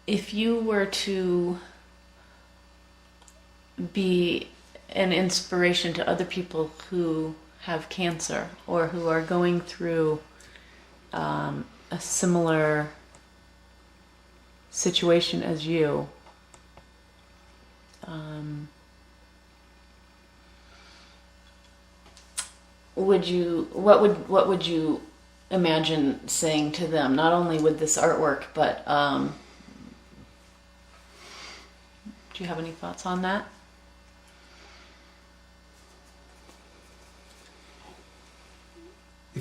if you were to be an inspiration to other people who have cancer or who are going through a similar situation as you, what would you imagine saying to them? Not only with this artwork, but do you have any thoughts on that?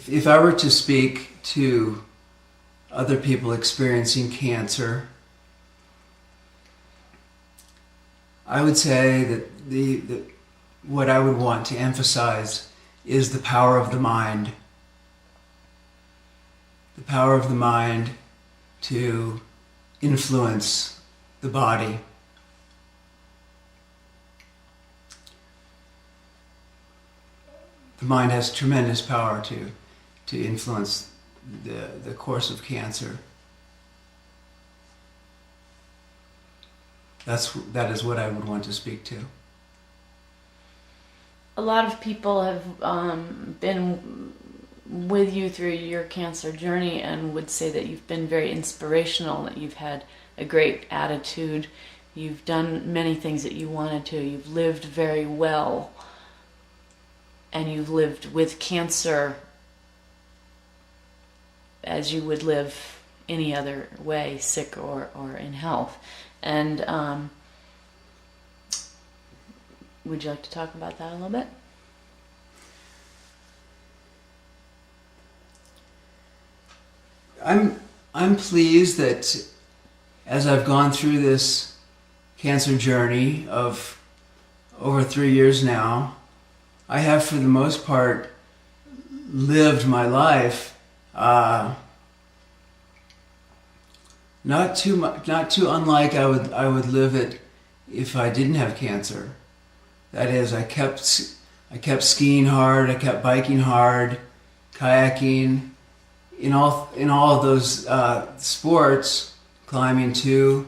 If I were to speak to other people experiencing cancer, I would say that what I would want to emphasize is the power of the mind. The power of the mind to influence the body. The mind has tremendous power to influence the course of cancer. That is what I would want to speak to. A lot of people have been with you through your cancer journey and would say that you've been very inspirational, that you've had a great attitude, you've done many things that you wanted to, you've lived very well, and you've lived with cancer as you would live any other way, sick or in health. And would you like to talk about that a little bit? I'm pleased that as I've gone through this cancer journey of over 3 years now, I have for the most part lived my life not too unlike I would live it if I didn't have cancer. That is, I kept skiing hard, I kept biking hard, kayaking, in all of those sports, climbing too.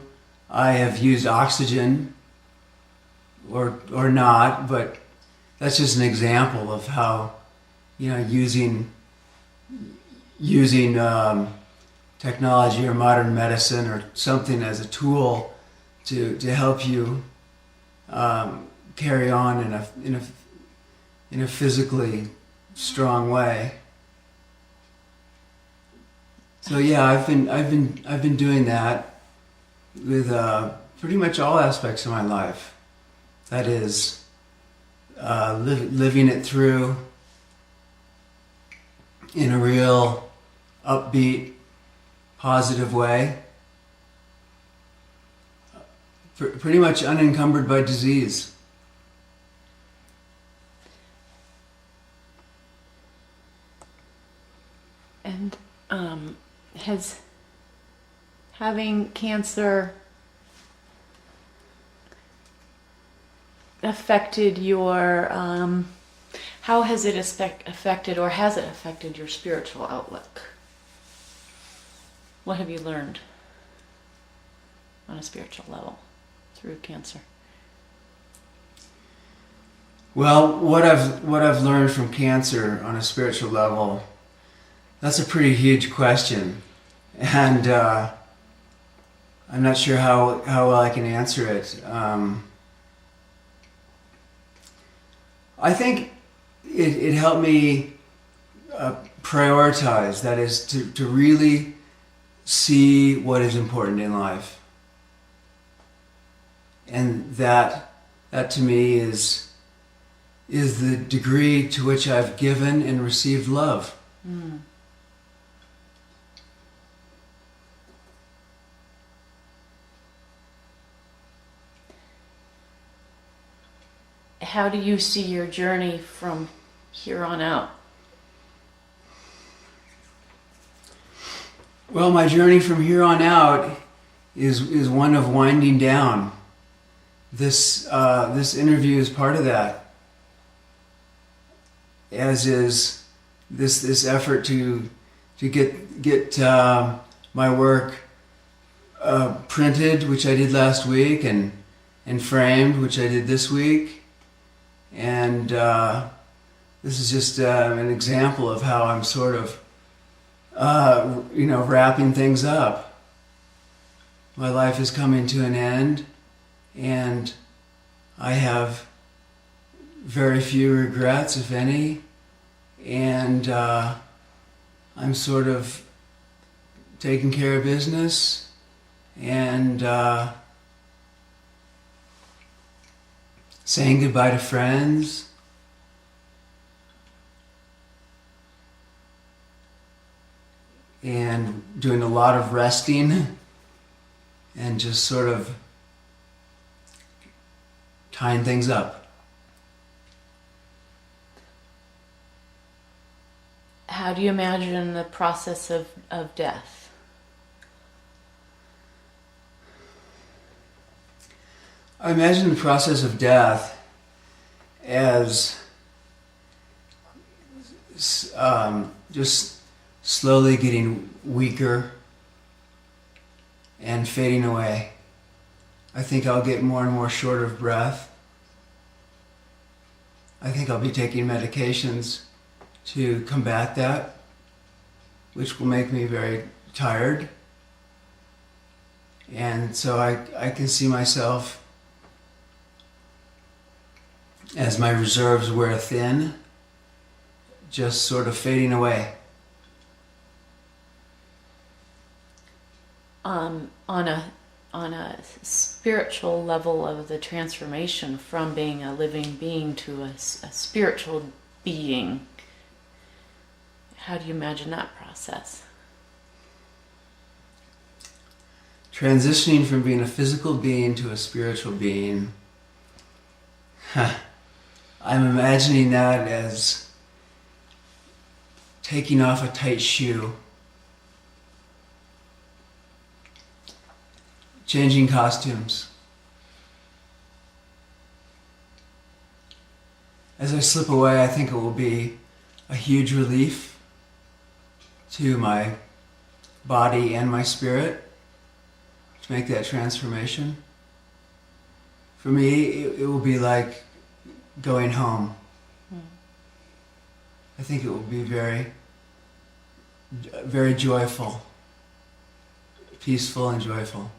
I have used oxygen or not, but that's just an example of how, using technology or modern medicine or something as a tool to help you carry on in a physically strong way. So yeah, I've been doing that with pretty much all aspects of my life. That is, living it through in a real upbeat, positive way. Pretty much unencumbered by disease. And has having cancer affected your, how has it affected, or has it affected your spiritual outlook? What have you learned on a spiritual level through cancer? Well, what I've learned from cancer on a spiritual level, that's a pretty huge question, and I'm not sure how well I can answer it. I think it helped me prioritize. That is, to really see what is important in life, and that to me is the degree to which I've given and received love. Mm. How do you see your journey from here on out? Well, my journey from here on out is one of winding down. This interview is part of that, as is this effort to get my work printed, which I did last week, and framed, which I did this week. And this is just an example of how I'm sort of, wrapping things up. My life is coming to an end, and I have very few regrets, if any, and I'm sort of taking care of business, and saying goodbye to friends, and doing a lot of resting, and just sort of tying things up. How do you imagine the process of death? I imagine the process of death as just slowly getting weaker and fading away. I think I'll get more and more short of breath. I think I'll be taking medications to combat that, which will make me very tired. And so I can see myself, as my reserves wear thin, just sort of fading away. On a spiritual level of the transformation from being a living being to a spiritual being, how do you imagine that process? Transitioning from being a physical being to a spiritual being, I'm imagining that as taking off a tight shoe, changing costumes. As I slip away, I think it will be a huge relief to my body and my spirit to make that transformation. For me, it will be like going home. I think it will be very, very joyful, peaceful and joyful.